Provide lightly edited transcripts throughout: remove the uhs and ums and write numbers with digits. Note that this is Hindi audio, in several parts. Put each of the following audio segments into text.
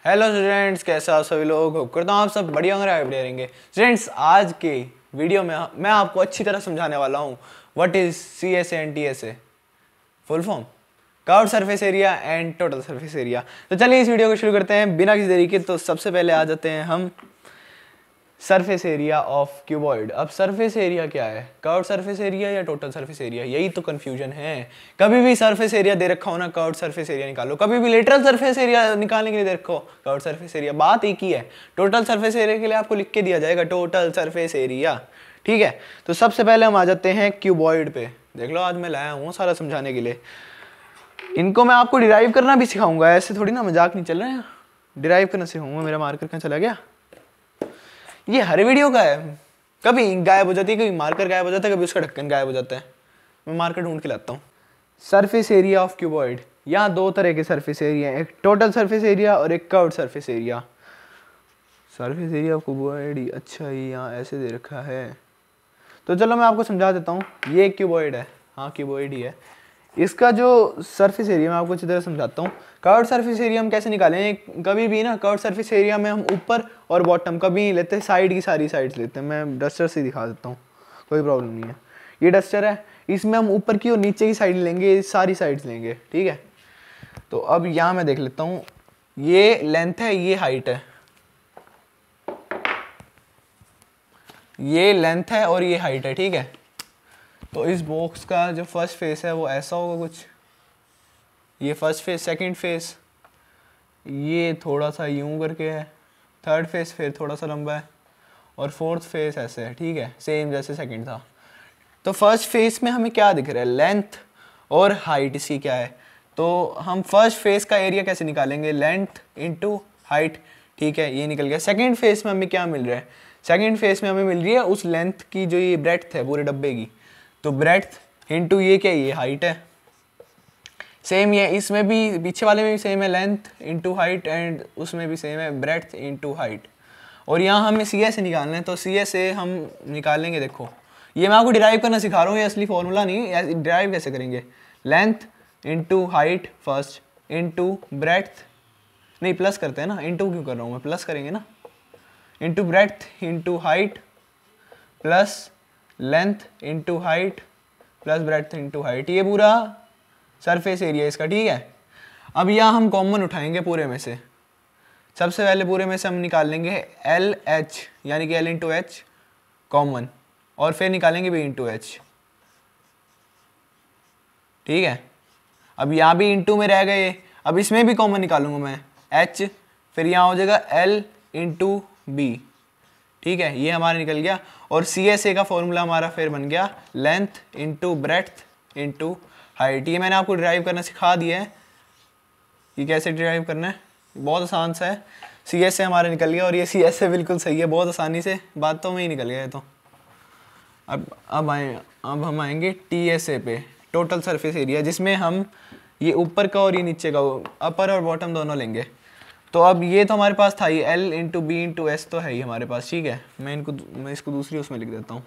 हेलो स्टूडेंट्स, कैसे आप सभी लोग? होप करता हूँ आप सब बढ़िया होंगे, बढ़िया रहेंगे। स्टूडेंट्स, आज के वीडियो में मैं आपको अच्छी तरह समझाने वाला हूँ what is CSA and TSA, full form curved surface area and total surface area. तो चलिए इस वीडियो को शुरू करते हैं बिना किसी देरी के। तो सबसे पहले आ जाते हैं हम सरफेस एरिया ऑफ क्यूबॉइड। अब सरफेस एरिया क्या है, कर्व्ड सरफेस एरिया या टोटल सरफेस एरिया, यही तो कंफ्यूजन है। कभी भी सरफेस एरिया दे रखा हो ना, कर्व्ड सरफेस एरिया निकालो, कभी भी लेटरल सरफेस एरिया निकालने के लिए दे रखो कर्व्ड सरफेस एरिया, बात एक ही है। टोटल सरफेस एरिया के लिए आपको लिख के दिया जाएगा टोटल सरफेस एरिया, ठीक है। तो सबसे पहले हम आ जाते हैं क्यूबॉइड पे। देख लो, आज मैं लाया हूँ सारा समझाने के लिए। इनको मैं आपको डिराइव करना भी सिखाऊंगा, ऐसे थोड़ी ना, मजाक नहीं चल रहा है। डिराइव करना सिखाऊंगा। मेरा मार्कर कहाँ चला गया? ये हर वीडियो का है, कभी गायब हो जाती है, कभी मार्कर गायब हो जाता है, कभी उसका ढक्कन गायब हो जाता है। मैं मार्कर ढूंढ के लाता हूँ। सरफेस एरिया ऑफ क्यूबॉइड, यहाँ दो तरह के सरफेस एरिया हैं, एक टोटल सरफेस एरिया और एक curved surface area. Surface area of cuboid, अच्छा ये यहाँ ऐसे दे रखा है। तो चलो मैं आपको समझा देता हूँ। ये एक क्यूबॉइड है, हाँ क्यूबॉइड ही है। इसका जो सरफेस एरिया मैं आपको अच्छी तरह समझाता हूँ। कर्व्ड सरफेस एरिया हम कैसे निकालें? कभी भी ना कर्व्ड सरफेस एरिया में हम ऊपर और बॉटम कभी नहीं लेते, साइड की सारी साइड्स लेते हैं। मैं डस्टर से दिखा देता हूँ, कोई प्रॉब्लम नहीं है। ये डस्टर है, इसमें हम ऊपर की और नीचे की साइड लेंगे, सारी साइड्स लेंगे, ठीक है। तो अब यहाँ मैं देख लेता हूँ, ये लेंथ है, ये हाइट है, ये लेंथ है और ये हाइट है, ठीक है। तो इस बॉक्स का जो फर्स्ट फेस है वो ऐसा होगा कुछ, ये फर्स्ट फेस, सेकंड फेस ये थोड़ा सा यूं करके है, थर्ड फेस फिर थोड़ा सा लंबा है, और फोर्थ फेस ऐसे है, ठीक है, सेम जैसे सेकंड था। तो फर्स्ट फेस में हमें क्या दिख रहा है? लेंथ और हाइट इसकी क्या है। तो हम फर्स्ट फेस का एरिया कैसे निकालेंगे? लेंथ इंटू हाइट, ठीक है, ये निकल गया। सेकंड फेस में हमें क्या मिल रहा है? सेकंड फेस में हमें मिल रही है उस लेंथ की जो ये ब्रेड्थ है पूरे डब्बे की, तो ब्रेड्थ इंटू ये क्या, ये हाइट है। सेम ये इसमें भी, पीछे वाले में भी सेम है, लेंथ इंटू हाइट, एंड उसमें भी सेम है, ब्रेड्थ इंटू हाइट। और यहाँ हमें CSA निकालना है, तो CSA हम निकालेंगे। देखो, ये मैं आपको डिराइव करना सिखा रहा हूँ, ये असली फॉर्मूला नहीं। डिराइव कैसे करेंगे? Length into height first, into breadth, नहीं प्लस करते हैं ना, इंटू क्यों कर रहा हूँ मैं, प्लस करेंगे ना। Into breadth into height plus length into height plus breadth into height, ये पूरा सरफेस एरिया इसका, ठीक है। अब यहाँ हम कॉमन उठाएंगे पूरे में से। सबसे पहले पूरे में से हम निकाल लेंगे LH, यानी कि L इंटू एच कॉमन, और फिर निकालेंगे B इंटू एच, ठीक है। अब यहाँ भी इंटू में रह गए, अब इसमें भी कॉमन निकालूंगा मैं H, फिर यहाँ हो जाएगा L इंटू B, ठीक है, ये हमारा निकल गया। और CSA का फॉर्मूला हमारा फिर बन गया length into breadth into height. ये मैंने आपको डिराइव करना सिखा दिया है, ये कैसे डिराइव करना है, बहुत आसान सा है। CSA हमारा निकल गया, और ये CSA बिल्कुल सही है, बहुत आसानी से बातों में ही निकल गया है। तो अब हम आएंगे TSA पे, टोटल सरफेस एरिया, जिसमें हम ये ऊपर का और ये नीचे का, अपर और बॉटम दोनों लेंगे। तो अब ये तो हमारे पास था, ये L into B into S तो है ही हमारे पास, ठीक है। मैं इसको दूसरी उसमें लिख देता हूँ।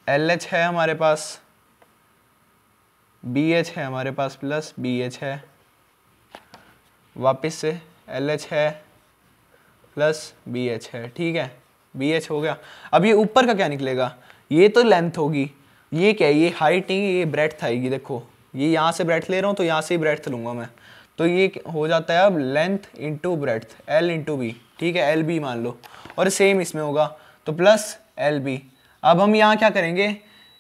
LH है हमारे पास, BH है हमारे पास, प्लस BH है, वापस से LH है प्लस BH है, ठीक है। BH हो गया। अब ये ऊपर का क्या निकलेगा? ये तो लेंथ होगी, ये क्या है, ये हाइट नहीं, ये ब्रेड्थ आएगी। देखो, ये यहाँ से ब्रेड्थ ले रहा हूँ तो यहाँ से ही ब्रेड्थ लूँगा मैं, तो ये हो जाता है अब length into breadth, L into B, ठीक है, LB मान लो। और सेम इसमें होगा, तो प्लस LB। अब हम यहाँ क्या करेंगे,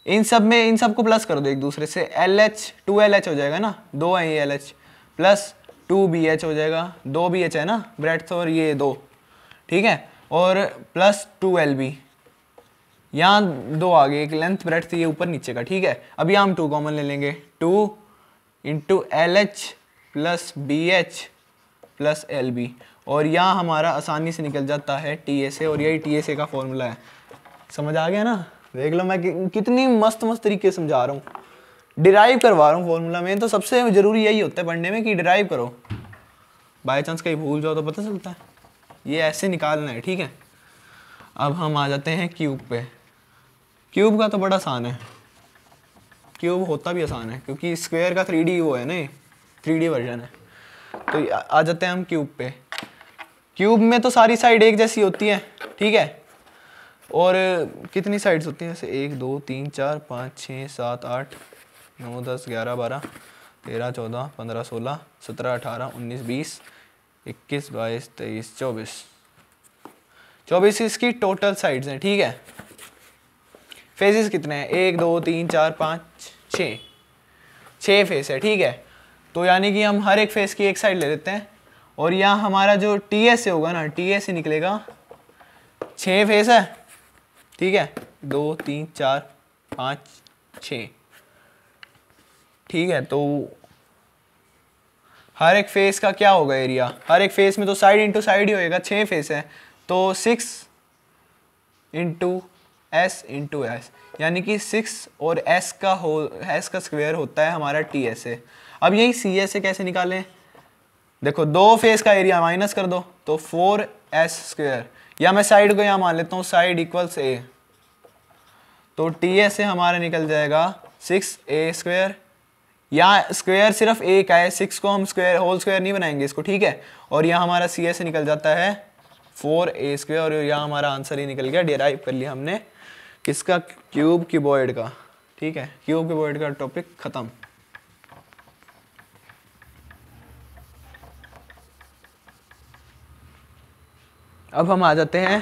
इन सब को प्लस कर दो एक दूसरे से। LH 2LH हो जाएगा ना, दो है ये LH, प्लस 2BH हो जाएगा, 2BH है ना ब्रेड्थ, और ये 2, ठीक है, और प्लस 2LB, यहाँ 2 आ गए, एक लेंथ ब्रेड्थ ये ऊपर नीचे का, ठीक है। अब यहाँ हम 2 कॉमन ले लेंगे, 2 into LH plus BH plus LB, और यहाँ हमारा आसानी से निकल जाता है TSA, और यही TSA का फॉर्मूला है। समझ आ गया ना? देख लो मैं कितनी मस्त तरीके से समझा रहा हूँ, डिराइव करवा रहा हूँ फॉर्मूला में। तो सबसे ज़रूरी यही होता है पढ़ने में कि डिराइव करो, बाय चांस कहीं भूल जाओ तो पता चलता है, ये ऐसे निकालना है, ठीक है। अब हम आ जाते हैं क्यूब पे। क्यूब का तो बड़ा आसान है, क्यूब होता भी आसान है, क्योंकि स्क्वायर का 3D वो है ना, 3D वर्जन है। तो आ जाते हैं हम क्यूब पे। क्यूब में तो सारी साइड एक जैसी होती है, ठीक है। और कितनी साइड्स होती हैं, जैसे 1 2 3 4 5 6 7 8 9 10 11 12 13 14 15 16 17 18 19 20 21 22 23 24 इसकी टोटल साइड्स हैं, ठीक है। फेसेस कितने हैं, 1 2 3 4 5 6 फेस है, ठीक है। तो यानी कि हम हर एक फेस की एक साइड ले लेते हैं, और यहाँ हमारा जो टी एस से होगा ना, टी एस से निकलेगा 6 फेस है, ठीक है। 2 3 4 5 6, ठीक है। तो हर एक फेस का क्या होगा एरिया, हर एक फेस में तो साइड इंटू साइड ही होएगा, 6 फेस है तो 6 इंटू एस इंटू एस, यानी कि 6 और एस का स्क्वायर होता है हमारा टी एस ए। अब यही सी एस ए कैसे निकालें, देखो 2 फेस का एरिया माइनस कर दो तो 4s स्क्वायर, या मैं साइड को यहाँ मान लेता हूँ साइड इक्वल्स a, तो टी एस ए हमारा निकल जाएगा 6a स्क्वायर। यहाँ स्क्वायर सिर्फ एक है, 6 को हम स्क्वायर होल स्क्वायर नहीं बनाएंगे इसको, ठीक है। और यहाँ हमारा सी एस ए निकल जाता है 4a स्क्वायर, और यहाँ हमारा आंसर ही निकल गया, डिराइव कर लिया हमने किसका, क्यूब क्यूबॉइड का, ठीक है। क्यूब क्यूबॉइड का टॉपिक खत्म। अब हम आ जाते हैं,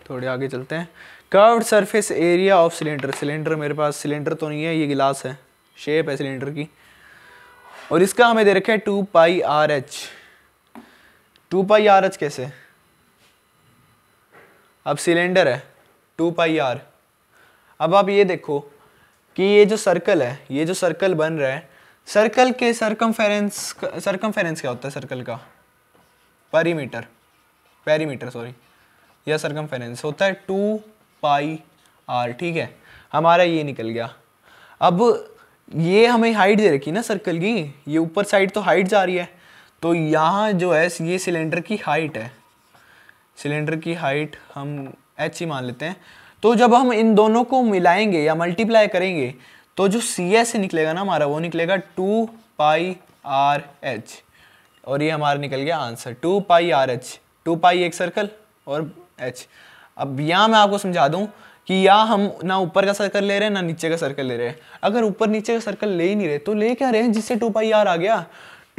थोड़े आगे चलते हैं। Curved surface area of cylinder. Cylinder मेरे पास सिलेंडर तो नहीं है, ये गिलास है, शेप है सिलेंडर की, और इसका हमें दे रखा है 2 pi R H. 2 pi R H कैसे, अब सिलेंडर है 2 पाई आर। अब आप ये देखो कि ये जो सर्कल है, ये जो सर्कल बन रहा है, सर्कल के सरकमफेरेंस क्या होता है सर्कल का, पेरीमीटर सॉरी, या सरकमफेरेंस होता है 2 पाई आर, ठीक है। हमारा ये निकल गया। अब ये हमें हाइट दे रखी ना सर्कल की, ये ऊपर साइड तो हाइट जा रही है, तो यहाँ जो है ये सिलेंडर की हाइट है, सिलेंडर की हाइट हम h ही मान लेते हैं। तो जब हम इन दोनों को मिलाएंगे या मल्टीप्लाई करेंगे तो जो सी एस निकलेगा ना हमारा, वो निकलेगा 2 पाई आर एच, और ये हमारा निकल गया आंसर 2 पाई आर एच। 2 पाई एक सर्कल और h। अब यहाँ मैं आपको समझा दूं कि यहाँ हम ना ऊपर का सर्कल ले रहे हैं ना नीचे का सर्कल ले रहे हैं। अगर ऊपर नीचे का सर्कल ले ही नहीं रहे तो ले क्या रहे हैं, जिससे 2 पाई आर आ गया।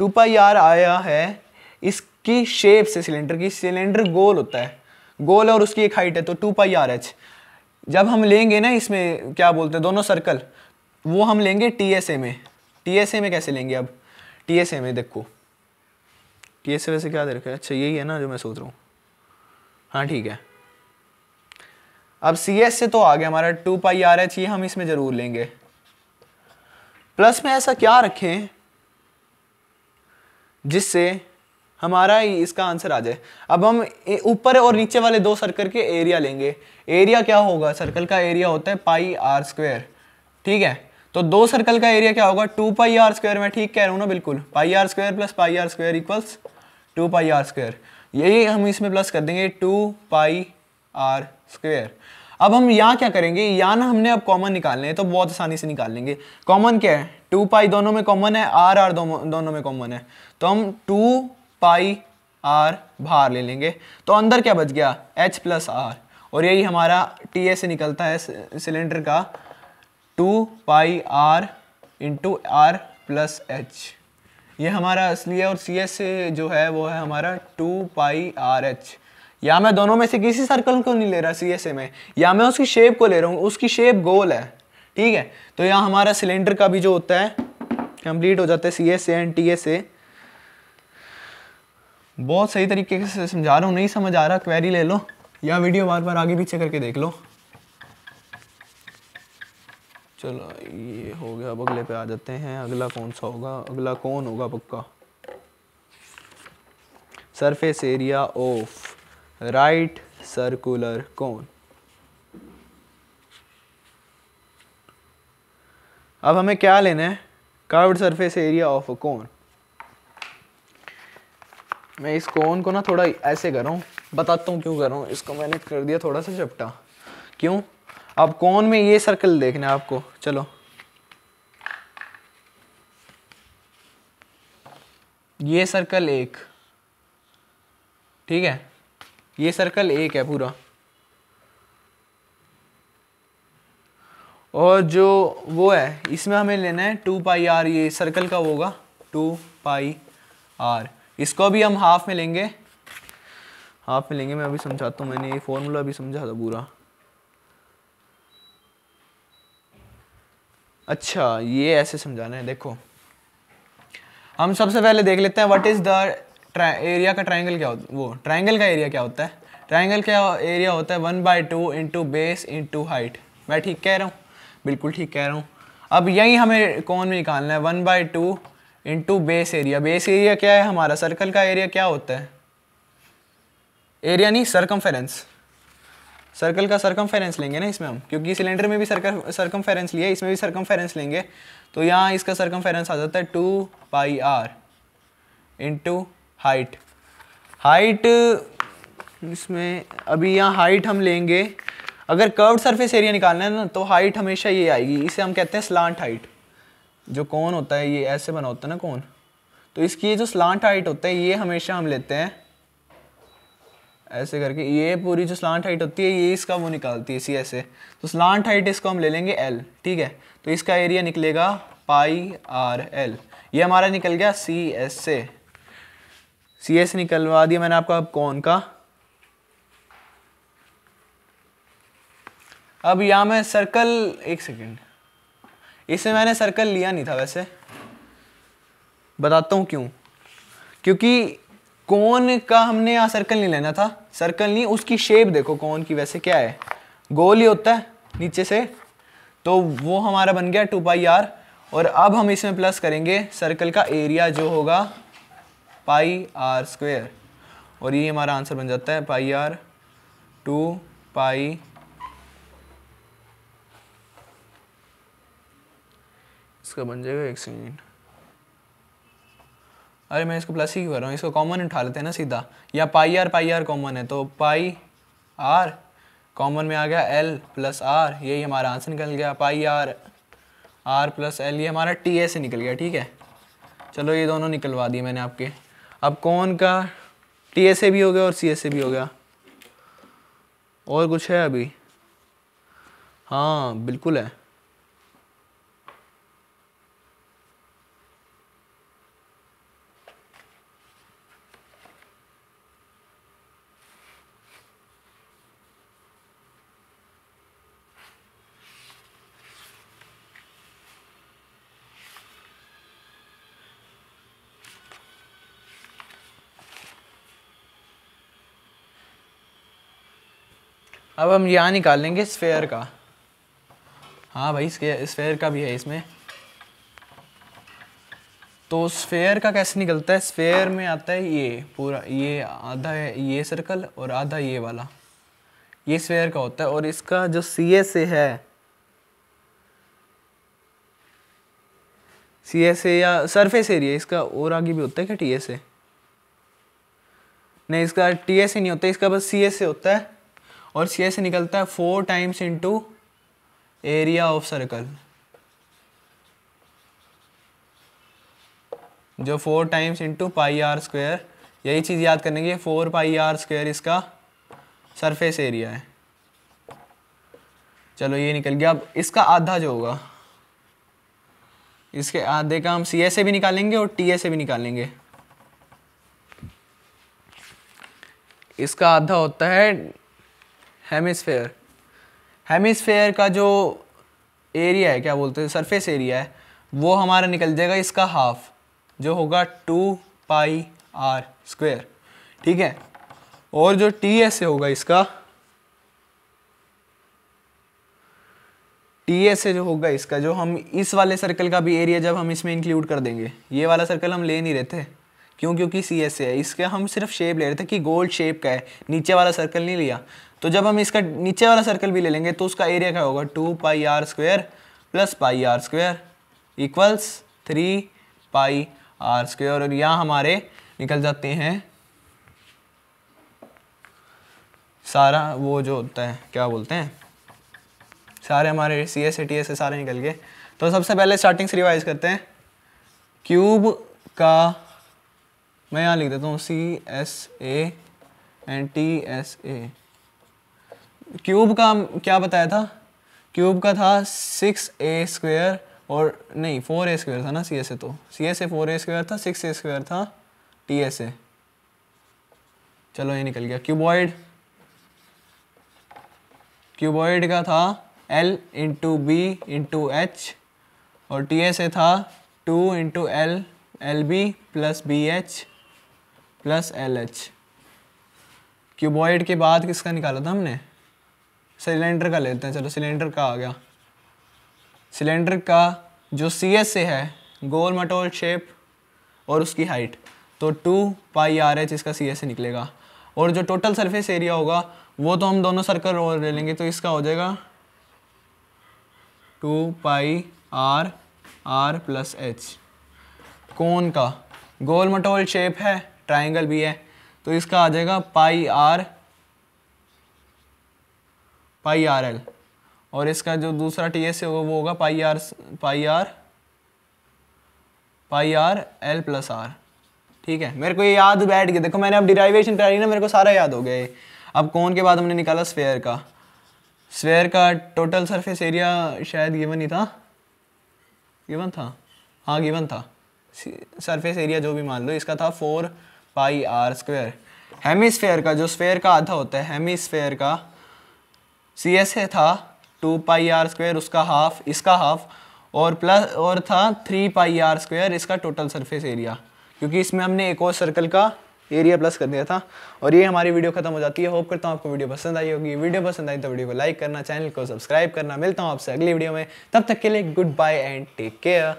2 पाई आर आया है इसकी शेप से, सिलेंडर की, सिलेंडर गोल होता है, गोल है और उसकी एक हाइट है, तो 2 पाई आर एच। जब हम लेंगे ना इसमें क्या बोलते हैं दोनों सर्कल, वो हम लेंगे टी एस ए में। टी एस ए में कैसे लेंगे, अब टी एस ए में देखो, टी एस ए वैसे क्या दे रखा है, अच्छा यही है ना जो मैं सोच रहा हूँ, हाँ ठीक है। अब सी एस से तो आ गया हमारा 2 पाई आर एच, ये हम इसमें जरूर लेंगे। प्लस में ऐसा क्या रखें जिससे हमारा इसका आंसर आ जाए। अब हम ऊपर और नीचे वाले 2 सर्कल के एरिया लेंगे। एरिया क्या होगा, सर्कल का एरिया होता है पाई आर स्क्वायर, ठीक है। तो 2 सर्कल का एरिया क्या होगा, 2 पाई आर स्क्वायर। मैं ठीक कह रहा हूँ ना, बिल्कुल। Pi r square plus pi r square equals 2 pi r square. यही हम इसमें प्लस कर देंगे 2 पाई आर स्क्वायर। अब हम यहाँ क्या करेंगे, यहाँ ना हमने अब कॉमन निकालने हैं, तो बहुत आसानी से निकाल लेंगे। कॉमन क्या है, 2 पाई दोनों में कॉमन है, आर आर दोनों में कॉमन है, तो हम 2 पाई आर बाहर ले लेंगे। तो अंदर क्या बच गया, h प्लस आर, और यही हमारा टी ए से निकलता है सिलेंडर का 2 pi r into r plus h. ये हमारा असली है, और सी एस से जो है वो है हमारा 2 पाई आर एच। या मैं दोनों में से किसी सर्कल को नहीं ले रहा सी एस ए में, या मैं उसकी शेप को ले रहा हूँ, उसकी शेप गोल है, ठीक है। तो यहाँ हमारा सिलेंडर का भी जो होता है कंप्लीट हो जाता है, C S A and T S A. बहुत सही तरीके से समझा रहा हूँ, नहीं समझ आ रहा क्वेरी ले लो या वीडियो बार बार आगे पीछे करके देख लो। चलो ये हो गया, अब अगले पे आ जाते हैं। अगला कौन सा होगा, अगला कौन होगा पक्का, surface area of right circular cone. अब हमें क्या लेना है, curved surface area of a cone. मैं इस कोन को ना थोड़ा ऐसे कर रहा हूँ, बताता हूँ क्यों कर रहा हूँ। इसको मैंने कर दिया थोड़ा सा चपटा, क्यों, अब कोन में ये सर्कल देखना है आपको। चलो ये सर्कल एक, ठीक है, ये सर्कल एक है पूरा, और जो वो है इसमें हमें लेना है 2 पाई आर, ये सर्कल का होगा 2 पाई आर। इसको भी हम हाफ में लेंगे, हाफ में लेंगे। मैं अभी समझाता हूँ, मैंने ये फॉर्मूला अभी समझा था पूरा। अच्छा, ये ऐसे समझाना है। देखो हम सबसे पहले देख लेते हैं व्हाट इज द एरिया का ट्राइंगल क्या होता है, वो ट्राइंगल का एरिया क्या होता है। ट्राइंगल का एरिया होता है 1/2 इंटू बेस इंटू हाइट। मैं ठीक कह रहा हूँ? बिल्कुल ठीक कह रहा हूँ। अब यही हमें कौन में निकालना है, 1/2 into base area. Base area क्या है हमारा, सर्कल का एरिया क्या होता है, एरिया नहीं सरकमफेरेंस, सर्कल का सरकमफेरेंस लेंगे ना इसमें हम, क्योंकि सिलेंडर में भी सरकमफेरेंस लिया, इसमें भी सरकमफेरेंस लेंगे। तो यहाँ इसका सरकमफेरेंस आ जाता है 2 pi r into height. Height इसमें अभी यहाँ हाइट हम लेंगे, अगर कर्व्ड सरफेस एरिया निकालना है ना तो हाइट हमेशा ये आएगी, इसे हम कहते हैं स्लांट हाइट। जो कोन होता है ये ऐसे बना होता है ना कोन, तो इसकी ये जो स्लांट हाइट होता है ये हमेशा हम लेते हैं ऐसे करके, ये पूरी जो स्लांट हाइट होती है ये इसका वो निकालती है सी ऐसे, तो स्लांट हाइट इसको हम ले लेंगे एल, ठीक है। तो इसका एरिया निकलेगा पाई आर एल। ये हमारा निकल गया सी एस से, सी एस निकलवा दिया मैंने आपको। अब कौन का, अब यहाँ मैं सर्कल, एक सेकेंड, इसमें मैंने सर्कल लिया नहीं था वैसे, बताता हूँ क्यों। क्योंकि कोन का हमने यहाँ सर्कल नहीं लेना था, सर्कल नहीं, उसकी शेप देखो कोन की वैसे क्या है, गोल ही होता है नीचे से, तो वो हमारा बन गया 2 पाई आर। और अब हम इसमें प्लस करेंगे सर्कल का एरिया जो होगा पाई आर स्क्वायर, और ये हमारा आंसर बन जाता है पाई आर 2 पाई, इसका बन जाएगा, एक सेकेंड, अरे मैं इसको प्लस ही कर रहा हूँ, इसको कॉमन उठा लेते हैं ना सीधा, या पाई आर कॉमन है, तो पाई आर कॉमन में आ गया एल प्लस आर, यही हमारा आंसर निकल गया, पाई आर आर प्लस एल, ये हमारा टी ए से निकल गया, ठीक है। चलो ये दोनों निकलवा दिए मैंने आपके। अब कौन का टी ए से भी हो गया और सी ए से भी हो गया, और कुछ है अभी, हाँ बिल्कुल है। अब हम यहाँ निकाल लेंगे स्फेयर का, हाँ भाई स्फेयर का भी है इसमें। तो स्फेयर का कैसे निकलता है, स्फेयर में आता है ये पूरा, ये आधा है ये सर्कल और आधा ये वाला, ये स्फेयर का होता है। और इसका जो सी ए से है, सी ए से या सरफेस एरिया, इसका और आगे भी होता है क्या टी ए से, नहीं इसका टी ए से नहीं होता, इसका बस सी ए से होता है। और सी ए से निकलता है 4 times into area of circle, जो 4 times into pi r square, यही चीज़ याद करने की, 4 पाई आर स्क्वायर इसका सरफेस एरिया है। चलो ये निकल गया। अब इसका आधा जो होगा, इसके आधे का हम सी ए से भी निकालेंगे और टी ए से भी निकालेंगे। इसका आधा होता है हेमिस्फेयर, हेमिस्फेयर का जो एरिया है, क्या बोलते हैं, सरफेस एरिया है, वो हमारा निकल जाएगा इसका हाफ, जो होगा 2 पाई आर स्क्वायर, ठीक है। और जो टी एस से होगा इसका, टी एस से जो होगा इसका, जो हम इस वाले सर्कल का भी एरिया जब हम इसमें इंक्लूड कर देंगे, ये वाला सर्कल हम ले नहीं रहे थे, क्यों, क्योंकि सी एस से है, इसका हम सिर्फ शेप ले रहे थे कि गोल्ड शेप का है, नीचे वाला सर्कल नहीं लिया। तो जब हम इसका नीचे वाला सर्कल भी ले लेंगे तो उसका एरिया क्या होगा, 2 pi r square plus pi r square equals 3 pi r square. और यहाँ हमारे निकल जाते हैं सारा वो जो होता है, क्या बोलते हैं, सारे हमारे सी एस टी एस से सारे निकल गए। तो सबसे पहले स्टार्टिंग से रिवाइज करते हैं। क्यूब का मैं यहाँ लिख देता हूँ CSA&TSA। क्यूब का क्या बताया था? क्यूब का था 6a² और नहीं 4a² था ना CSA, तो CSA 4a² था, 6a² था TSA। चलो ये निकल गया। क्यूबॉइड का था L × B × H और TSA था 2 × LB + BH + LH। क्यूबॉइड के बाद किसका निकाला था हमने? सिलेंडर का लेते हैं। चलो सिलेंडर का आ गया। सिलेंडर का जो CSA है, गोल मटोल शेप और उसकी हाइट, तो 2πRH इसका CSA निकलेगा। और जो टोटल सरफेस एरिया होगा वो तो हम दोनों सर्कल और ले लेंगे, तो इसका हो जाएगा 2πR + H। कोन का गोल मटोल शेप है, ट्राइंगल भी है, तो इसका आ जाएगा πRL। और इसका जो दूसरा TSA होगा वो होगा πRL + R। ठीक है, मेरे को ये याद बैठ गया। देखो मैंने अब डिराइवेशन करी ना, मेरे को सारा याद हो गया ये। अब कौन के बाद हमने निकाला स्फेयर का। स्फेयर का टोटल सरफेस एरिया शायद गिवन ही था, गिवन था, हाँ गिवन था। सरफेस एरिया जो भी मान लो, इसका था 4πR²। हेमिस्फेयर का, जो स्फेयर का आधा होता है, हेमिस्फेयर का CSA था 2πR², उसका हाफ, इसका हाफ, और प्लस और था 3πR², इसका टोटल सरफेस एरिया, क्योंकि इसमें हमने एक और सर्कल का एरिया प्लस कर दिया था। और ये हमारी वीडियो खत्म हो जाती है। होप करता हूँ आपको वीडियो पसंद आई होगी। वीडियो पसंद आई तो वीडियो को लाइक करना, चैनल को सब्सक्राइब करना। मिलता हूँ आपसे अगली वीडियो में, तब तक के लिए goodbye and take care.